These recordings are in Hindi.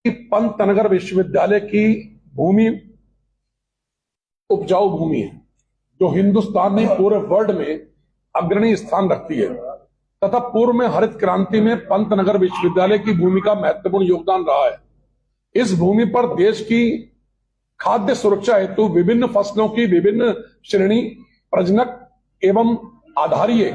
पंतनगर विश्वविद्यालय की भूमि उपजाऊ भूमि है जो हिंदुस्तान में पूरे वर्ल्ड में अग्रणी स्थान रखती है तथा पूर्व में हरित क्रांति में पंतनगर विश्वविद्यालय की भूमिका महत्वपूर्ण योगदान रहा है। इस भूमि पर देश की खाद्य सुरक्षा हेतु विभिन्न फसलों की विभिन्न श्रेणी प्रजनक एवं आधारीय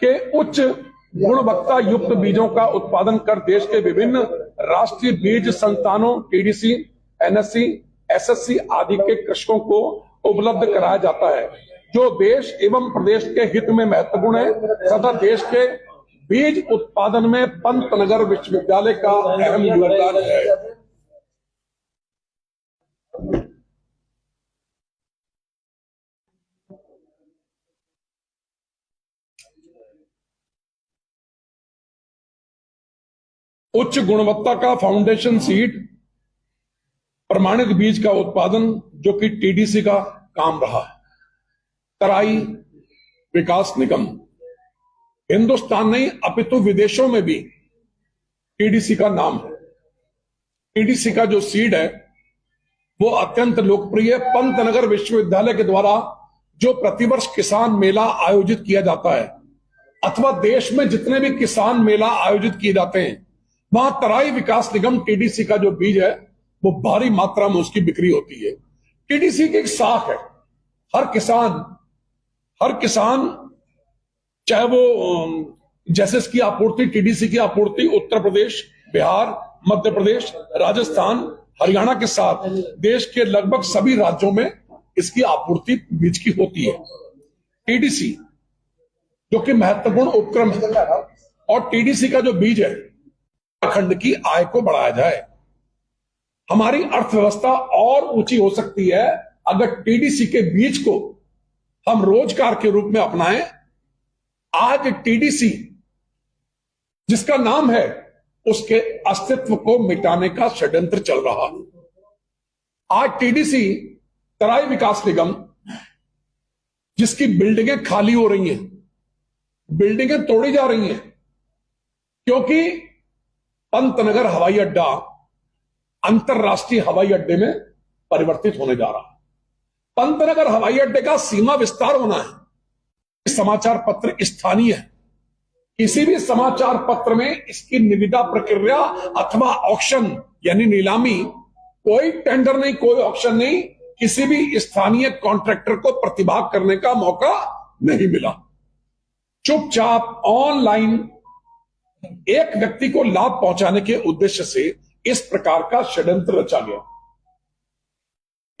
के उच्च गुणवत्ता युक्त बीजों का उत्पादन कर देश के विभिन्न राष्ट्रीय बीज संस्थानों टीडीसी, एनएससी, एसएससी आदि के कृषकों को उपलब्ध कराया जाता है, जो देश एवं प्रदेश के हित में महत्वपूर्ण है तथा देश के बीज उत्पादन में पंतनगर विश्वविद्यालय का अहम योगदान है। उच्च गुणवत्ता का फाउंडेशन सीड प्रमाणित बीज का उत्पादन जो कि टीडीसी का काम रहा है। तराई विकास निगम हिंदुस्तान नहीं अपितु विदेशों में भी टीडीसी का नाम है। टीडीसी का जो सीड है वो अत्यंत लोकप्रिय पंतनगर विश्वविद्यालय के द्वारा जो प्रतिवर्ष किसान मेला आयोजित किया जाता है अथवा देश में जितने भी किसान मेला आयोजित किए जाते हैं वहां तराई विकास निगम टीडीसी का जो बीज है वो भारी मात्रा में उसकी बिक्री होती है। टीडीसी की एक शाख है। हर किसान चाहे वो जैसे इसकी आपूर्ति टीडीसी की आपूर्ति उत्तर प्रदेश, बिहार, मध्य प्रदेश, राजस्थान, हरियाणा के साथ देश के लगभग सभी राज्यों में इसकी आपूर्ति बीज की होती है। टीडीसी जो कि महत्वपूर्ण उपक्रम है और टीडीसी का जो बीज है उत्तराखंड की आय को बढ़ाया जाए। हमारी अर्थव्यवस्था और ऊंची हो सकती है अगर टीडीसी के बीज को हम रोजगार के रूप में अपनाएं। आज टीडीसी जिसका नाम है उसके अस्तित्व को मिटाने का षड्यंत्र चल रहा है। आज टीडीसी तराई विकास निगम जिसकी बिल्डिंगें खाली हो रही हैं, बिल्डिंगें तोड़ी जा रही हैं क्योंकि पंतनगर हवाई अड्डा अंतरराष्ट्रीय हवाई अड्डे में परिवर्तित होने जा रहा है। पंतनगर हवाई अड्डे का सीमा विस्तार होना है। समाचार पत्र स्थानीय है। किसी भी समाचार पत्र में इसकी निविदा प्रक्रिया अथवा ऑक्शन यानी नीलामी, कोई टेंडर नहीं, कोई ऑक्शन नहीं, किसी भी स्थानीय कॉन्ट्रैक्टर को प्रतिभाग करने का मौका नहीं मिला। चुपचाप ऑनलाइन एक व्यक्ति को लाभ पहुंचाने के उद्देश्य से इस प्रकार का षड्यंत्र रचा गया।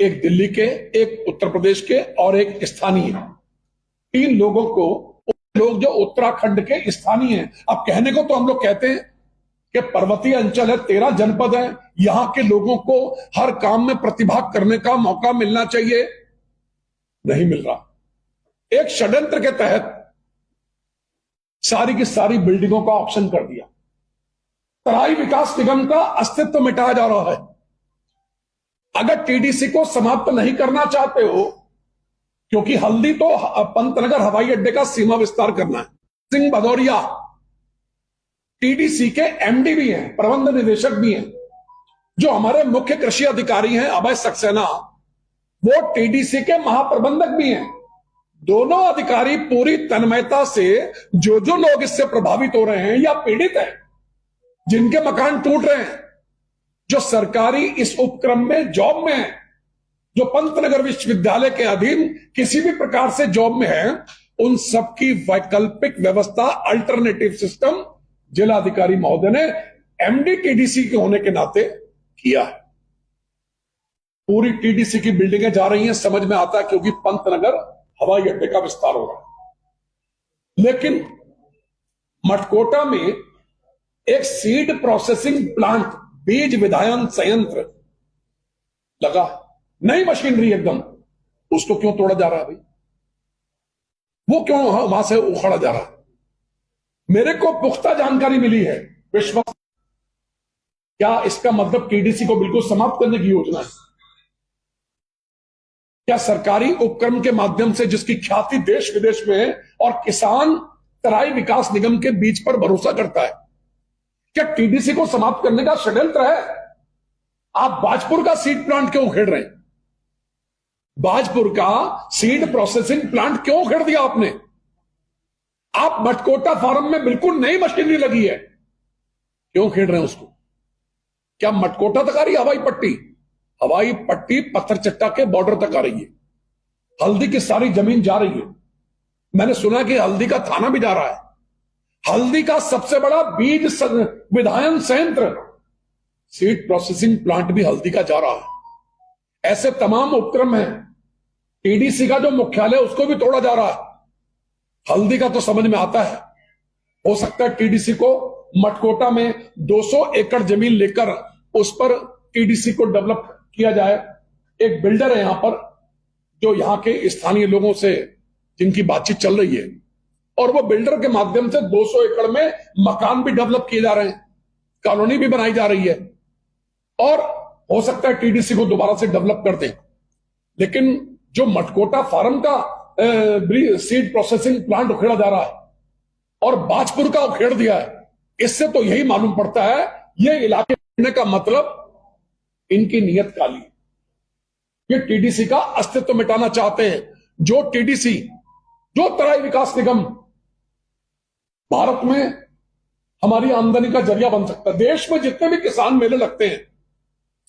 एक दिल्ली के, एक उत्तर प्रदेश के और एक स्थानीय, तीन लोगों को, लोग जो उत्तराखंड के स्थानीय हैं। अब कहने को तो हम लोग कहते हैं कि पर्वतीय अंचल है, 13 जनपद है, यहां के लोगों को हर काम में प्रतिभाग करने का मौका मिलना चाहिए, नहीं मिल रहा। एक षड्यंत्र के तहत सारी की सारी बिल्डिंगों का ऑप्शन कर दिया। तराई विकास निगम का अस्तित्व मिटाया जा रहा है। अगर टीडीसी को समाप्त नहीं करना चाहते हो, क्योंकि हल्दी तो पंतनगर हवाई अड्डे का सीमा विस्तार करना है। सिंह भदौरिया टीडीसी के एमडी भी हैं, प्रबंध निदेशक भी हैं। जो हमारे मुख्य कृषि अधिकारी हैं अभय सक्सेना, वो टीडीसी के महाप्रबंधक भी हैं। दोनों अधिकारी पूरी तन्मयता से जो लोग इससे प्रभावित हो रहे हैं या पीड़ित हैं, जिनके मकान टूट रहे हैं, जो सरकारी इस उपक्रम में जॉब में है, जो पंतनगर विश्वविद्यालय के अधीन किसी भी प्रकार से जॉब में है, उन सबकी वैकल्पिक व्यवस्था, अल्टरनेटिव सिस्टम जिलाधिकारी महोदय ने एमडी टीडीसी के होने के नाते किया है। पूरी टीडीसी की बिल्डिंगें जा रही हैं, समझ में आता है क्योंकि पंतनगर हवाई अड्डे का विस्तार हो रहा है। लेकिन मटकोटा में एक सीड प्रोसेसिंग प्लांट, बीज विधायन संयंत्र लगा, नई मशीनरी एकदम, उसको क्यों तोड़ा जा रहा है भाई? वो क्यों वहां से उखाड़ा जा रहा है? मेरे को पुख्ता जानकारी मिली है, विश्वास। क्या इसका मतलब टीडीसी को बिल्कुल समाप्त करने की योजना है? क्या सरकारी उपक्रम के माध्यम से जिसकी ख्याति देश विदेश में है और किसान तराई विकास निगम के बीज पर भरोसा करता है, क्या टीडीसी को समाप्त करने का षड्यंत्र है? आप बाजपुर का सीड प्लांट क्यों उखेड़ रहे हैं? बाजपुर का सीड प्रोसेसिंग प्लांट क्यों उखेड़ दिया आपने? आप मटकोटा फार्म में बिल्कुल नई मशीनरी लगी है, क्यों खेड़ रहे हैं उसको? क्या मटकोटा तक आ रही है हवाई पट्टी? हवाई पट्टी पत्थर चट्टा के बॉर्डर तक आ रही है। हल्दी की सारी जमीन जा रही है। मैंने सुना कि हल्दी का थाना भी जा रहा है। हल्दी का सबसे बड़ा बीज विधायन संयंत्र, सीड प्रोसेसिंग प्लांट भी हल्दी का जा रहा है। ऐसे तमाम उपक्रम हैं। टीडीसी का जो मुख्यालय उसको भी तोड़ा जा रहा है। हल्दी का तो समझ में आता है। हो सकता है टीडीसी को मटकोटा में 200 एकड़ जमीन लेकर उस पर टीडीसी को डेवलप किया जाए। एक बिल्डर है यहां पर जो यहां के स्थानीय लोगों से जिनकी बातचीत चल रही है, और वो बिल्डर के माध्यम से 200 एकड़ में मकान भी डेवलप किए जा रहे हैं, कॉलोनी भी बनाई जा रही है, और हो सकता है टीडीसी को दोबारा से डेवलप कर दें। लेकिन जो मटकोटा फार्म का सीड प्रोसेसिंग प्लांट उखेड़ा जा रहा है और बाजपुर का उखेड़ दिया है, इससे तो यही मालूम पड़ता है ये इलाके उखेड़ने का मतलब इनकी नीयत काली है। ये टीडीसी का अस्तित्व मिटाना चाहते हैं। जो टीडीसी, जो तराई विकास निगम भारत में हमारी आमदनी का जरिया बन सकता है। देश में जितने भी किसान मेले लगते हैं,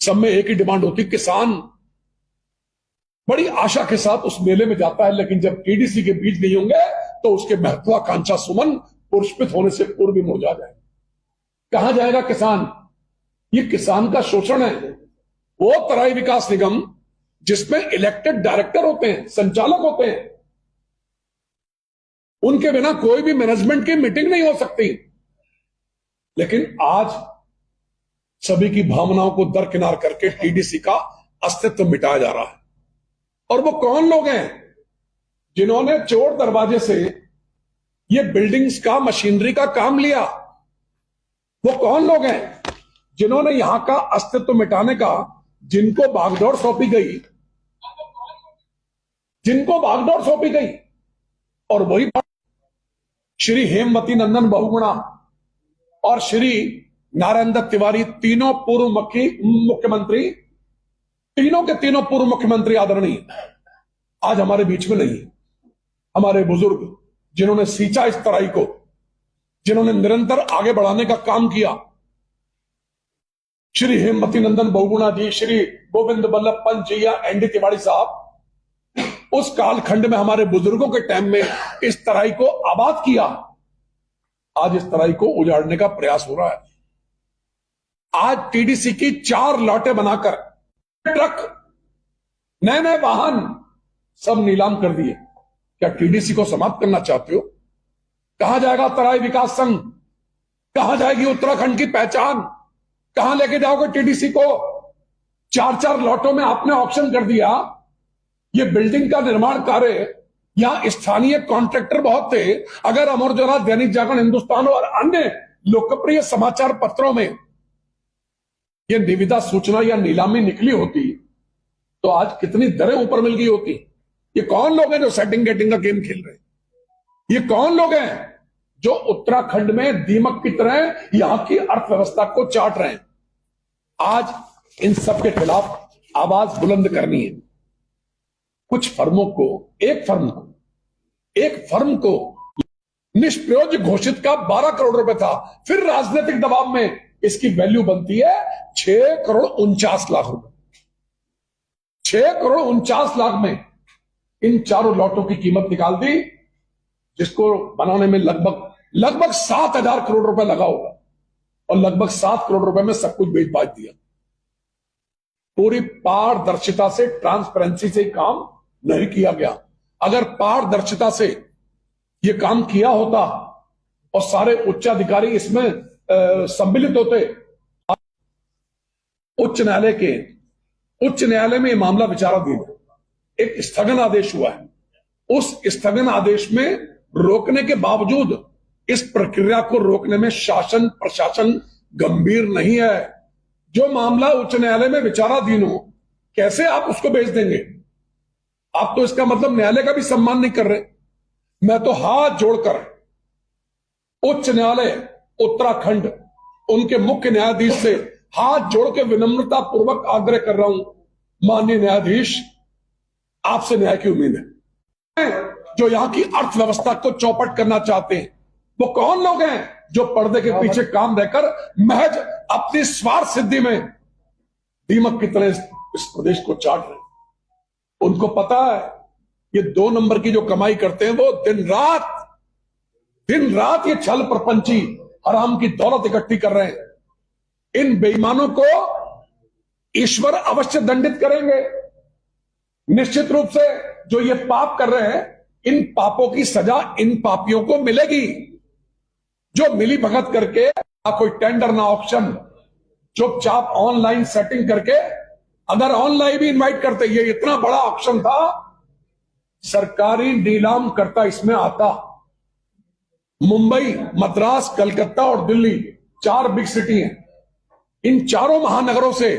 सब में एक ही डिमांड होती है, किसान बड़ी आशा के साथ उस मेले में जाता है, लेकिन जब टीडीसी के बीज नहीं होंगे तो उसके महत्वाकांक्षा सुमन पुष्पित होने से पूर्व ही मुरझा जाए। कहां जाएगा किसान? ये किसान का शोषण है। वो तराई विकास निगम जिसमें इलेक्टेड डायरेक्टर होते हैं, संचालक होते हैं, उनके बिना कोई भी मैनेजमेंट की मीटिंग नहीं हो सकती। लेकिन आज सभी की भावनाओं को दरकिनार करके टीडीसी का अस्तित्व मिटाया जा रहा है। और वो कौन लोग हैं जिन्होंने चोर दरवाजे से ये बिल्डिंग्स का, मशीनरी का काम लिया? वो कौन लोग हैं जिन्होंने यहां का अस्तित्व मिटाने का, जिनको भागदौड़ सौंपी गई, और वही श्री हेमवती नंदन बहुगुणा और श्री नारायण दत्त तिवारी, तीनों पूर्व मुख्यमंत्री, तीनों के तीनों पूर्व मुख्यमंत्री आदरणीय आज हमारे बीच में नहीं है। हमारे बुजुर्ग जिन्होंने सींचा इस तराई को, जिन्होंने निरंतर आगे बढ़ाने का काम किया, श्री हेमवती नंदन बहुगुणा जी, श्री गोविंद बल्लभ पंत जी या एनडी तिवारी साहब, उस कालखंड में हमारे बुजुर्गों के टाइम में इस तराई को आबाद किया। आज इस तराई को उजाड़ने का प्रयास हो रहा है। आज टीडीसी की 4 लॉटें बनाकर ट्रक, नए नए वाहन सब नीलाम कर दिए। क्या टीडीसी को समाप्त करना चाहते हो? कहां जाएगा तराई विकास संघ? कहां जाएगी उत्तराखंड की पहचान? कहां लेके जाओगे टीडीसी को? 4-4 लॉटों में आपने ऑक्शन कर दिया। ये बिल्डिंग का निर्माण कार्य, यहां स्थानीय कॉन्ट्रैक्टर बहुत थे। अगर अमर उजाला, दैनिक जागरण, हिंदुस्तान और अन्य लोकप्रिय समाचार पत्रों में ये निविदा सूचना या नीलामी निकली होती तो आज कितनी दरें ऊपर मिल गई होती। ये कौन लोग हैं जो सेटिंग गेटिंग का गेम खेल रहे हैं? ये कौन लोग हैं जो उत्तराखंड में दीमक की तरह यहां की अर्थव्यवस्था को चाट रहे हैं? आज इन सब के खिलाफ आवाज बुलंद करनी है। कुछ फर्मों को, एक फर्म को निष्प्रयोज्य घोषित का 12 करोड़ रुपए था, फिर राजनीतिक दबाव में इसकी वैल्यू बनती है 6 करोड़ 49 लाख रुपए। 6 करोड़ 49 लाख में इन चारों लॉटों की कीमत निकाल दी, जिसको बनाने में लगभग 7,000 करोड़ रुपए लगा होगा, और लगभग 7 करोड़ रुपए में सब कुछ बेच बाच दिया। पूरी पारदर्शिता से, ट्रांसपेरेंसी से काम नहीं किया गया। अगर पारदर्शिता से यह काम किया होता और सारे उच्चाधिकारी इसमें सम्मिलित होते, उच्च न्यायालय में यह मामला विचाराधीन है। एक स्थगन आदेश हुआ है। उस स्थगन आदेश में रोकने के बावजूद इस प्रक्रिया को रोकने में शासन प्रशासन गंभीर नहीं है। जो मामला उच्च न्यायालय में विचाराधीन हो, कैसे आप उसको भेज देंगे? आप तो इसका मतलब न्यायालय का भी सम्मान नहीं कर रहे। मैं तो हाथ जोड़कर उच्च न्यायालय उत्तराखंड, उनके मुख्य न्यायाधीश से हाथ जोड़ के विनम्रता पूर्वक आग्रह कर रहा हूं, माननीय न्यायाधीश, आपसे न्याय की उम्मीद है। जो यहां की अर्थव्यवस्था को चौपट करना चाहते हैं, वो कौन लोग हैं जो पर्दे के पीछे काम रहकर महज अपनी स्वार्थ सिद्धि में दीमक की तरह इस प्रदेश को चाट रहे हैं। उनको पता है ये 2 नंबर की जो कमाई करते हैं, वो दिन रात ये छल प्रपंची हराम की दौलत इकट्ठी कर रहे हैं। इन बेईमानों को ईश्वर अवश्य दंडित करेंगे। निश्चित रूप से जो ये पाप कर रहे हैं, इन पापों की सजा इन पापियों को मिलेगी। जो मिली भगत करके, ना कोई टेंडर ना ऑक्शन, चुपचाप ऑनलाइन सेटिंग करके, अगर ऑनलाइन भी इनवाइट करते, ये इतना बड़ा ऑक्शन था, सरकारी नीलाम करता इसमें आता। मुंबई, मद्रास, कलकत्ता और दिल्ली 4 बिग सिटी हैं। इन चारों महानगरों से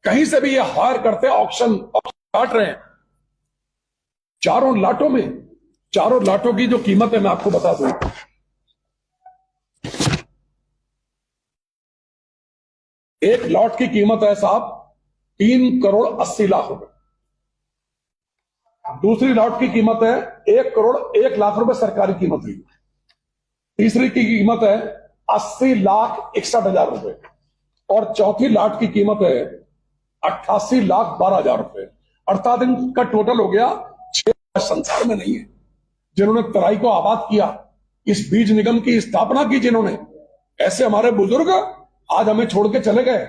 कहीं से भी ये हायर करते, ऑक्शन काट रहे हैं। चारों लाटों की जो कीमत है मैं आपको बता दूं, एक लॉट की कीमत है साहब 3 करोड़ 80 लाख रुपए। दूसरी लॉट की कीमत है 1 करोड़ 1 लाख रुपए सरकारी कीमत हुई। तीसरी की कीमत है 80 लाख 61 हजार रुपए और चौथी लॉट की कीमत है 88 लाख 12 हजार रुपए। अर्थात इनका टोटल हो गया 6 संसार में नहीं है जिन्होंने तराई को आबाद किया, इस बीज निगम की स्थापना की जिन्होंने। ऐसे हमारे बुजुर्ग आज हमें छोड़ के चले गए,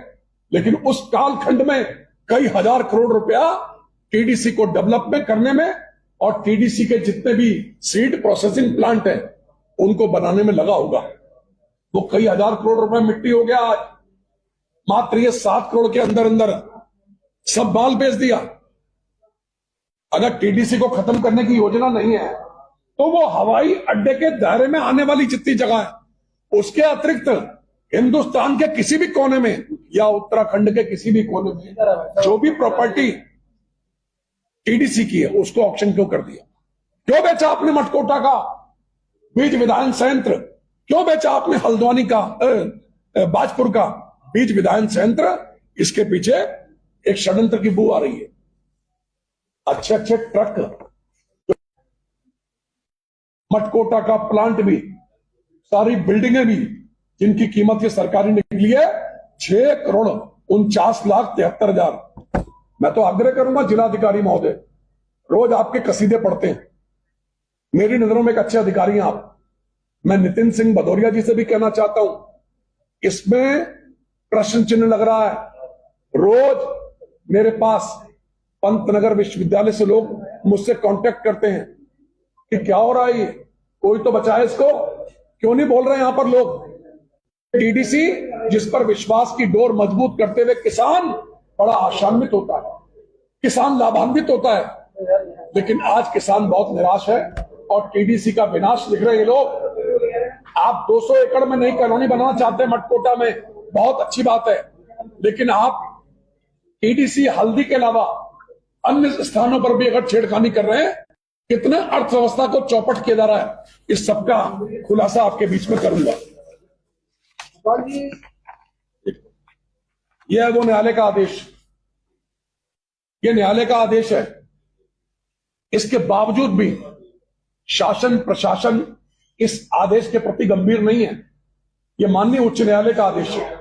लेकिन उस कालखंड में कई हजार करोड़ रुपया टीडीसी को डेवलपमेंट करने में और टीडीसी के जितने भी सीड प्रोसेसिंग प्लांट है उनको बनाने में लगा होगा। वो कई हजार करोड़ रुपए मिट्टी हो गया। आज मात्र ये 7 करोड़ के अंदर अंदर सब माल बेच दिया। अगर टीडीसी को खत्म करने की योजना नहीं है तो वो हवाई अड्डे के दायरे में आने वाली जितनी जगह है, उसके अतिरिक्त हिंदुस्तान के किसी भी कोने में या उत्तराखंड के किसी भी कोने में जो भी प्रॉपर्टी टीडीसी की है उसको ऑक्शन क्यों कर दिया? क्यों बेचा आपने मटकोटा का बीज विधायन संयंत्र? क्यों बेचा आपने हल्द्वानी का बाजपुर का बीज विधायन संयंत्र? इसके पीछे एक षड्यंत्र की बू आ रही है। अच्छे अच्छे ट्रक, मटकोटा का प्लांट भी, सारी बिल्डिंगें भी, जिनकी कीमत ये सरकारी निकली है 6 करोड़ 49 लाख 73 हजार। मैं तो आग्रह करूंगा जिलाधिकारी महोदय, रोज आपके कसीदे पढ़ते हैं, मेरी नजरों में एक अच्छे अधिकारी हैं आप। मैं नितिन सिंह भदौरिया जी से भी कहना चाहता हूं, इसमें प्रश्न चिन्ह लग रहा है। रोज मेरे पास पंतनगर विश्वविद्यालय से लोग मुझसे कांटेक्ट करते हैं कि क्या हो रहा है, ये कोई तो बचाए इसको, क्यों नहीं बोल रहे यहां पर लोग। टीडीसी जिस पर विश्वास की डोर मजबूत करते हुए किसान बड़ा आशान्वित होता है, किसान लाभान्वित होता है, लेकिन आज किसान बहुत निराश है और टीडीसी का विनाश लिख रहे हैं लोग। आप 200 एकड़ में नई कॉलोनी बनाना चाहते हैं मटकोटा में, बहुत अच्छी बात है, लेकिन आप टीडीसी हल्दी के अलावा अन्य स्थानों पर भी अगर छेड़खानी कर रहे हैं, कितना अर्थव्यवस्था को चौपट किया जा रहा है, इस सबका खुलासा आपके बीच में करूंगा। यह है वो न्यायालय का आदेश, यह न्यायालय का आदेश है। इसके बावजूद भी शासन प्रशासन इस आदेश के प्रति गंभीर नहीं है। यह माननीय उच्च न्यायालय का आदेश है।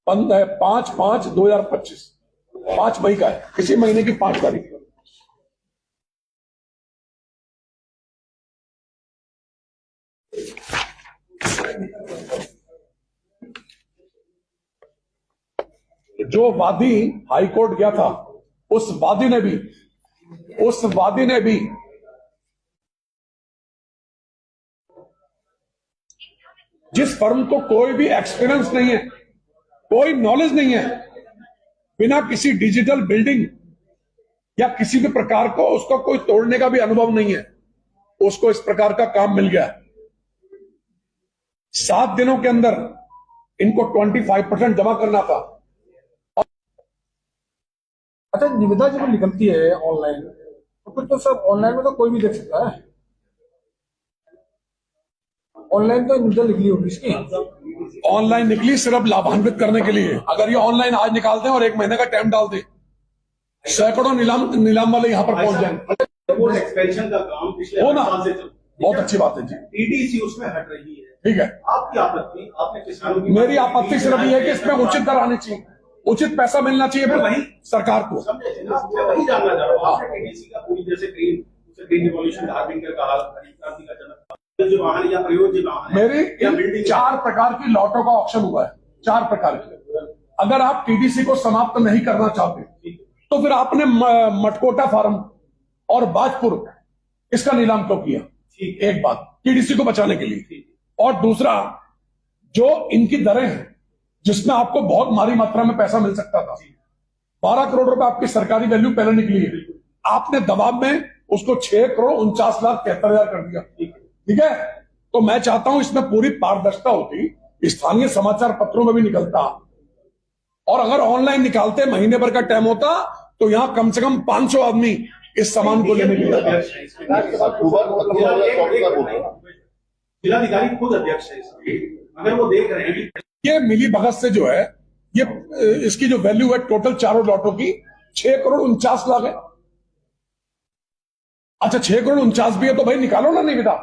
5/5/2025, 5 मई का है, इसी महीने की 5 तारीख। जो वादी हाईकोर्ट गया था, उस वादी ने भी जिस फर्म को कोई भी एक्सपीरियंस नहीं है, कोई नॉलेज नहीं है, बिना किसी डिजिटल बिल्डिंग या किसी भी प्रकार को उसको कोई तोड़ने का भी अनुभव नहीं है, उसको इस प्रकार का काम मिल गया। 7 दिनों के अंदर इनको 25% जमा करना था। अच्छा, निविदा जब निकलती है ऑनलाइन तो फिर तो सब ऑनलाइन में तो कोई भी देख सकता है। ऑनलाइन तो निकल निकली होगी इसकी। ऑनलाइन निकली सिर्फ लाभान्वित करने के लिए। अगर ये ऑनलाइन आज निकाल दें और 1 महीने का टाइम डाल दें, सैकड़ों नीलाम वाले यहाँ पर पहुंच जाएंगे। एक्सपेंशन का काम पिछले हो ना, 8 साल से चल रही है। बहुत अच्छी बात है जी। टीडीसी उसमें हट रही है, ठीक है, आपकी आपत्ति, आपने किसानों की मेरी आपत्ति सिर्फ ये है कि इसमें उचित दर आनी चाहिए, उचित पैसा मिलना चाहिए वही सरकार को। समझे ना, मैं वही जानना चाह रहा हूँ। आपने टीडीसी का पूरी जैसे ग्रीन रिवॉल्यूशन धार्मिक का हरित क्रांति का जनक जो वाहन या प्रयोज्य वाहन है, या मेरी बिल्डिंग 4 प्रकार की लॉटों का ऑप्शन हुआ है, 4 प्रकार के। अगर आप टीडीसी को समाप्त नहीं करना चाहते तो फिर आपने मटकोटा फार्म और बाजपुर इसका नीलाम क्यों किया? एक बात, टीडीसी को बचाने के लिए। और दूसरा, जो इनकी दरें हैं जिसमें आपको बहुत भारी मात्रा में पैसा मिल सकता था, 12 करोड़ रुपए आपकी सरकारी वैल्यू पहले निकली है, आपने दबाव में उसको 6,49,73,000 कर दिया। ठीक है, तो मैं चाहता हूं इसमें पूरी पारदर्शिता होती, स्थानीय समाचार पत्रों में भी निकलता, और अगर ऑनलाइन निकालते महीने भर का टाइम होता तो यहां कम से कम 500 आदमी इस सामान को लेने के लिए। जिलाधिकारी खुद अध्यक्ष है इसमें, अगर वो देख रहे हैं ये मिली भगत से जो है, ये इसकी जो वैल्यू है टोटल चारों लॉटों की 6,49,00,000 है। अच्छा, 6,49,00,000 भी है तो भाई निकालो ना निविदा,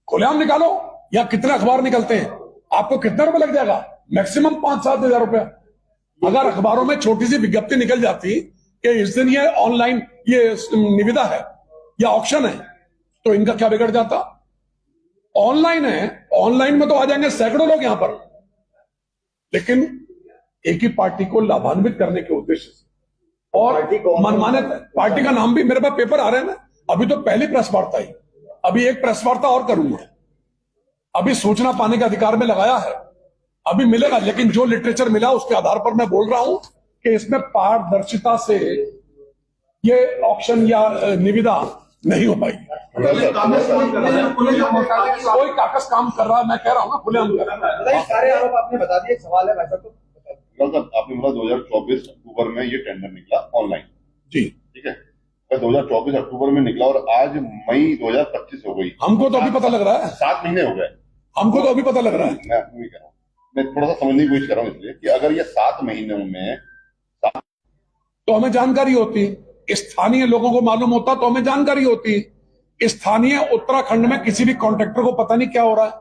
खुलेआम निकालो। या कितने अखबार निकलते हैं, आपको कितना रुपए लग जाएगा? मैक्सिमम 5-7 हजार रुपया। अगर अखबारों में छोटी सी विज्ञप्ति निकल जाती कि इस दिन ये ऑनलाइन ये निविदा है या ऑक्शन है, तो इनका क्या बिगड़ जाता? ऑनलाइन है, ऑनलाइन में तो आ जाएंगे सैकड़ों लोग यहां पर, लेकिन एक ही पार्टी को लाभान्वित करने के उद्देश्य से और मनमाने पार्टी का नाम भी मेरे पास पेपर आ रहे हैं ना। अभी तो पहली प्रेस वार्ता आई, अभी एक प्रेस वार्ता और करूंगा, अभी सूचना पाने के अधिकार में लगाया है, अभी मिलेगा। लेकिन जो लिटरेचर मिला उसके आधार पर मैं बोल रहा हूं कि इसमें पारदर्शिता से ये ऑक्शन या निविदा नहीं हो पाएगी। कोई कागज काम कर रहा है, मैं कह रहा हूं ना खुलेआम कर रहा है। सारे आरोप आपने बता दिए, सवाल है भाई साहब तो आपने बोला 2024 अक्टूबर में ये टेंडर निकला ऑनलाइन, जी ठीक है, 2024 अक्टूबर में निकला और आज मई 2025 हो गई। हमको तो अभी पता लग रहा है, 7 महीने हो गए। हमको तो अभी पता लग रहा है। मैं आपको भी कह रहा हूँ, मैं थोड़ा सा समझने की कोशिश कर रहा हूँ इसलिए कि अगर ये 7 महीनों में तो हमें जानकारी होती, स्थानीय लोगों को मालूम होता तो हमें जानकारी होती। स्थानीय उत्तराखंड में किसी भी कॉन्ट्रैक्टर को पता नहीं क्या हो रहा है।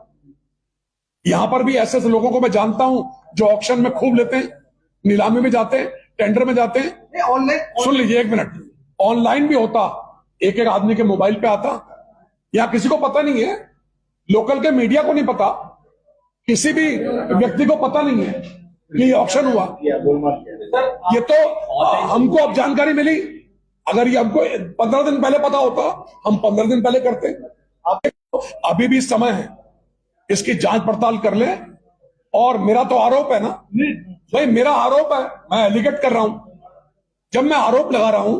यहां पर भी ऐसे ऐसे लोगों को मैं जानता हूं जो ऑक्शन में खूब लेते हैं, नीलामी में जाते हैं, टेंडर में जाते हैं। ऑनलाइन सुन लीजिए 1 मिनट, ऑनलाइन भी होता, एक एक आदमी के मोबाइल पे आता, या किसी को पता नहीं है, लोकल के मीडिया को नहीं पता, किसी भी व्यक्ति को पता नहीं है कि ये ऑक्शन हुआ। ये तो हमको अब जानकारी मिली, अगर ये हमको 15 दिन पहले पता होता हम 15 दिन पहले करते। अभी भी समय है, इसकी जांच पड़ताल कर ले। और मेरा तो आरोप है ना भाई, मेरा आरोप है, मैं एलिगेट कर रहा हूं। जब मैं आरोप लगा रहा हूं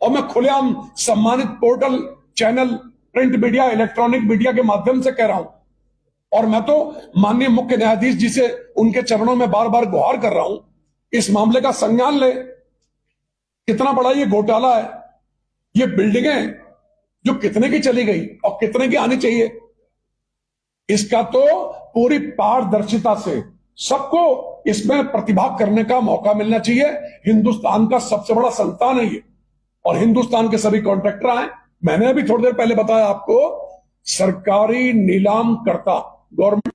और मैं खुलेआम सम्मानित portal, channel, print media, electronic media के माध्यम से कह रहा हूं, और मैं तो माननीय मुख्य न्यायाधीश जी से उनके चरणों में बार बार गुहार कर रहा हूं, इस मामले का संज्ञान ले। कितना बड़ा ये घोटाला है, ये बिल्डिंगें जो कितने की चली गई और कितने की आनी चाहिए, इसका तो पूरी पारदर्शिता से सबको इसमें प्रतिभाग करने का मौका मिलना चाहिए। हिंदुस्तान का सबसे बड़ा संस्थान है ये, और हिंदुस्तान के सभी कॉन्ट्रैक्टर आए। मैंने अभी थोड़ी देर पहले बताया आपको, सरकारी नीलाम करता गवर्नमेंट।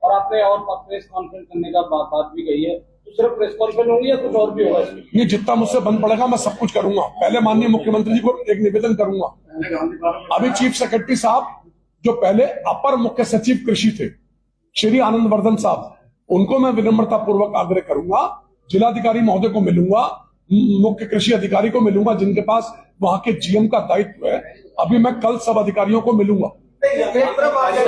और आपने और प्रेस कॉन्फ्रेंस करने का बात भी कही है, तो सिर्फ प्रेस कॉन्फ्रेंस होगी या कुछ और भी होगा? ये जितना मुझसे बन पड़ेगा मैं सब कुछ करूंगा। पहले माननीय मुख्यमंत्री जी को एक निवेदन करूंगा। अभी चीफ सेक्रेटरी साहब जो पहले अपर मुख्य सचिव कृषि थे, श्री आनंदवर्धन साहब, उनको मैं विनम्रता पूर्वक आग्रह करूंगा, जिलाधिकारी महोदय को मिलूंगा, मुख्य कृषि अधिकारी को मिलूंगा जिनके पास वहां के जीएम का दायित्व है। अभी मैं कल सब अधिकारियों को मिलूंगा। सर,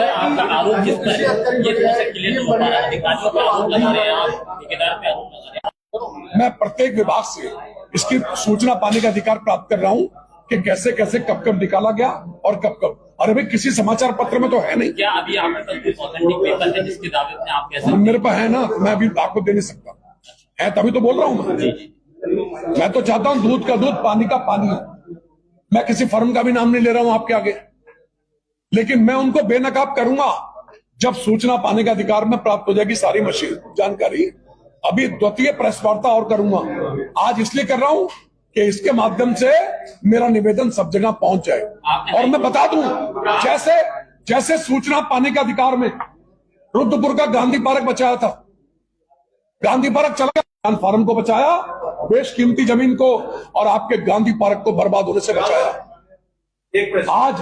आपका आरोप जिस पर ये थोड़ा सा क्लियर नहीं हो पा रहा है, अधिकारियों पे आरोप लगा रहे हैं, आप ठेकेदार पे आरोप लगा रहे हैं। मैं प्रत्येक विभाग से इसकी सूचना पाने का अधिकार प्राप्त कर रहा हूं कि कैसे कैसे कब कब निकाला गया और कब कब। अरे भाई, किसी समाचार पत्र में तो है नहीं। क्या अभी आपके पास कुछ ऑथेंटिक पेपर है जिसके दावे में आप कैसे? मेरे पास है ना, मैं अभी आपको दे नहीं सकता है, तभी तो बोल रहा हूं मैं तो चाहता हूं दूध का दूध, पानी का पानी हो। मैं किसी फर्म का भी नाम नहीं ले रहा हूं आपके आगे, लेकिन मैं उनको बेनकाब करूंगा जब सूचना पाने का अधिकार में प्राप्त हो जाएगी सारी मशीन जानकारी, अभी द्वितीय प्रेस वार्ता और करूंगा, आज इसलिए कर रहा हूं कि इसके माध्यम से मेरा निवेदन सब जगह पहुंच जाए। और मैं बता दूं, जैसे जैसे सूचना पाने के अधिकार में रुद्रपुर का गांधी पार्क बचाया था, गांधी पार्क चला गया, फार्म को बचाया, बेशकीमती जमीन को और आपके गांधी पार्क को बर्बाद होने से बचाया। एक प्रश्न आज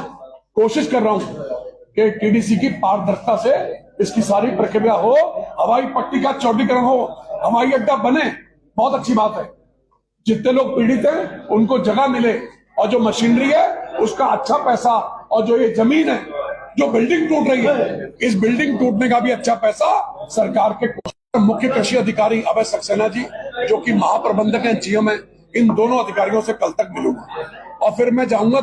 कोशिश कर रहा हूं कि टीडीसी की पारदर्शिता से इसकी सारी प्रक्रिया हो, हवाई पट्टी का चौड़ीकरण हो, हवाई अड्डा बने, बहुत अच्छी बात है। जितने लोग पीड़ित हैं उनको जगह मिले और जो मशीनरी है उसका अच्छा पैसा, और जो ये जमीन है, जो बिल्डिंग टूट रही है, इस बिल्डिंग टूटने का भी अच्छा पैसा सरकार के। मुख्य कृषि अधिकारी अभय सक्सेना जी, जो कि महाप्रबंधक हैं, जीएम है, इन दोनों अधिकारियों से कल तक मिलूंगा और फिर मैं जाऊंगा